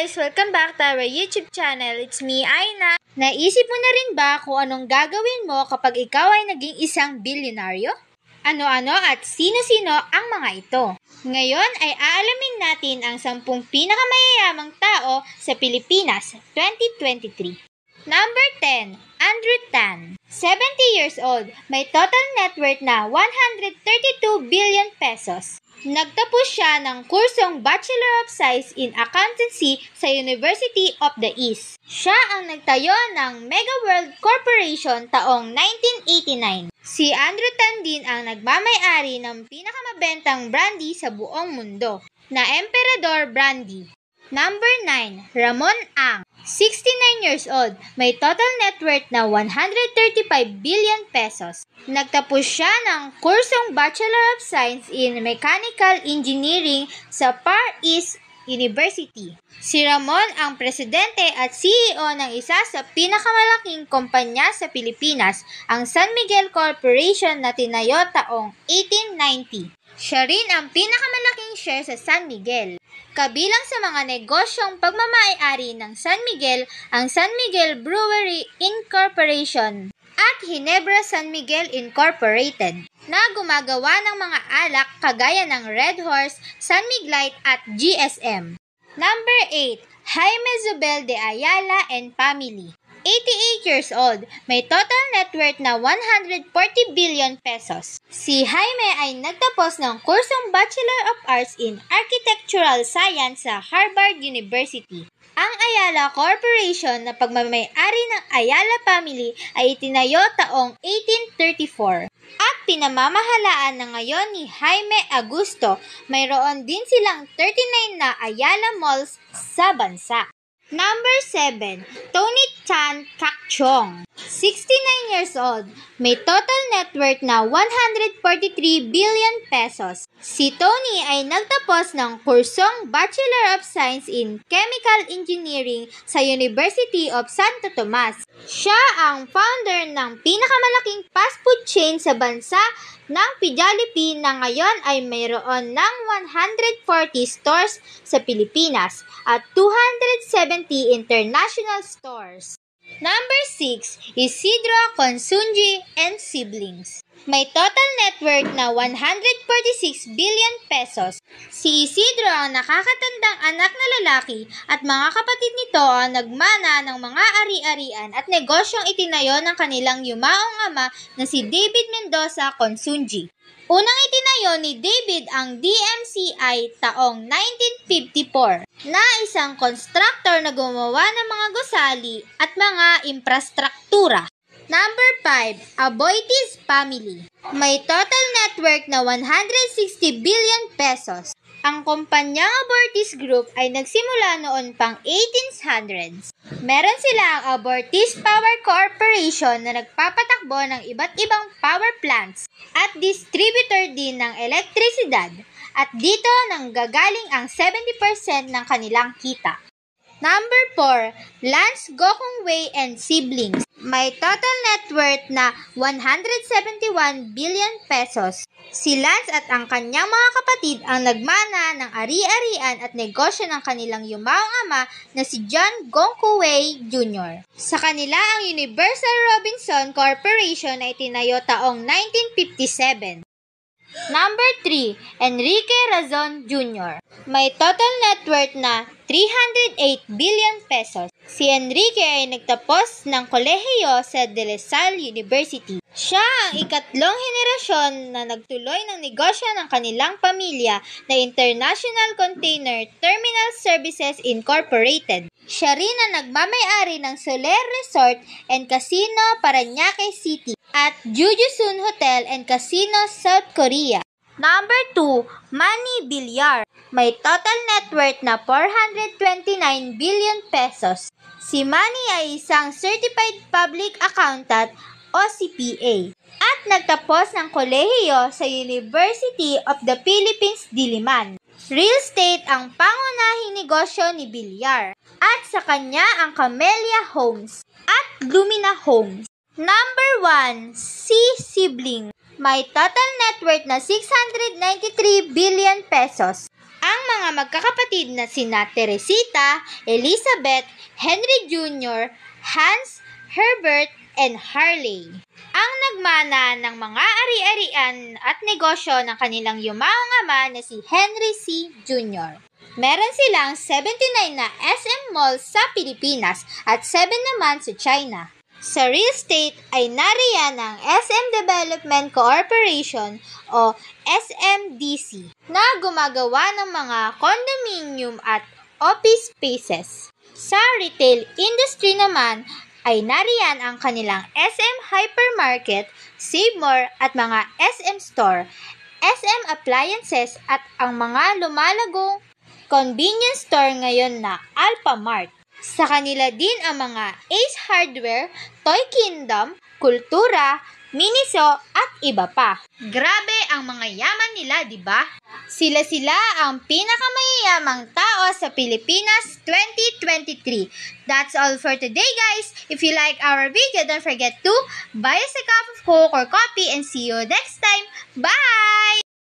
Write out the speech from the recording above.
guys! Welcome back to our YouTube channel. It's me, Aina. Naisip mo na rin ba kung anong gagawin mo kapag ikaw ay naging isang bilyonaryo? Ano-ano at sino-sino ang mga ito? Ngayon ay aalamin natin ang 10 pinakamayayamang tao sa Pilipinas 2023. Number 10, Andrew Tan. 70 years old, may total net worth na 132 billion pesos. Nagtapos siya ng kursong Bachelor of Science in Accountancy sa University of the East. Siya ang nagtayo ng Mega World Corporation taong 1989. Si Andrew Tan din ang nagmamay-ari ng pinakamabentang brandy sa buong mundo, na Emperador Brandy. Number 9, Ramon Ang. 69 years old, may total net worth na 135 billion pesos. Nagtapos siya ng kursong Bachelor of Science in Mechanical Engineering sa Far East University. Si Ramon ang presidente at CEO ng isa sa pinakamalaking kumpanya sa Pilipinas, ang San Miguel Corporation na tinayo taong 1890. Siya rin ang pinakamalaking share sa San Miguel. Kabilang sa mga negosyong pagmamay-ari ng San Miguel, ang San Miguel Brewery Incorporation at Ginebra San Miguel Incorporated, na gumagawa ng mga alak kagaya ng Red Horse, San Miglite at GSM. Number 8, Jaime Zubel de Ayala and Family. 88 years old, may total net worth na 140 billion pesos. Si Jaime ay nagtapos ng kursong Bachelor of Arts in Architectural Science sa Harvard University. Ang Ayala Corporation na pagmamay-ari ng Ayala Family ay itinayo taong 1834. At pinamamahalaan na ngayon ni Jaime Augusto, mayroon din silang 39 na Ayala Malls sa bansa. Number 7, Tony Tan Cakchong. 69 years old, may total net worth na 143 billion pesos. Si Tony ay nagtapos ng kursong Bachelor of Science in Chemical Engineering sa University of Santo Tomas. Siya ang founder ng pinakamalaking fast food chain sa bansa ng Jollibee na ngayon ay mayroon ng 140 stores sa Pilipinas at 270 international stores. Number 6, Isidro Consunji and Siblings. May total net worth na 146 billion pesos. Si Isidro ang nakakatandang anak na lalaki at mga kapatid nito ang nagmana ng mga ari-arian at negosyong itinayo ng kanilang yumaong ama na si David Mendoza Consunji. Unang itinayo ni David ang DMCI taong 1954 na isang constructor na gumawa ng mga gusali at mga infrastruktura. Number 5, Aboitiz Family. May total net worth na 160 billion pesos. Ang kumpanyang Abortis Group ay nagsimula noon pang 1800s. Meron sila ang Abortis Power Corporation na nagpapatakbo ng iba't ibang power plants at distributor din ng elektrisidad. At dito nanggagaling ang 70% ng kanilang kita. Number 4, Lance Gokongwei and Siblings. May total net worth na 171 billion pesos. Si Lance at ang kanyang mga kapatid ang nagmana ng ari-arian at negosyo ng kanilang yumaong ama na si John Gokongwei Jr. Sa kanila ang Universal Robinson Corporation ay tinayo taong 1957. Number 3, Enrique Razon Jr. May total net worth na 308 billion pesos. Si Enrique ay nagtapos ng kolehiyo sa De La Salle University. Siya ang ikatlong henerasyon na nagtuloy ng negosyo ng kanilang pamilya na International Container Terminal Services Incorporated. Siya rin ang nagmamay-ari ng Soler Resort and Casino Parañaque City at Jujusun Hotel and Casino South Korea. Number 2, Manny Villar. May total net worth na 429 billion pesos. Si Manny ay isang Certified Public Accountant o CPA at nagtapos ng kolehiyo sa University of the Philippines, Diliman. Real estate ang pangunahing negosyo ni Villar at sa kanya ang Camellia Homes at Lumina Homes. Number 1, C. Sibling. May total net worth na 693 billion pesos. ang mga magkakapatid na sina Teresita, Elizabeth, Henry Jr., Hans, Herbert, and Harley. Ang nagmana ng mga ari-arian at negosyo ng kanilang yumaong ama na si Henry C. Jr. Meron silang 79 na SM malls sa Pilipinas at 7 naman sa China. Sa real estate ay nariyan ang SM Development Corporation o SMDC na gumagawa ng mga condominium at office spaces. Sa retail industry naman ay nariyan ang kanilang SM Hypermarket, Save More at mga SM Store, SM Appliances at ang mga lumalagong convenience store ngayon na Alphamart. Sa kanila din ang mga Ace Hardware, Toy Kingdom, Kultura, Miniso at iba pa. Grabe ang mga yaman nila, di ba? Sila ang pinakamayayamang tao sa Pilipinas 2023. That's all for today, guys. If you like our video, don't forget to buy us a cup of Coke or coffee and see you next time. Bye!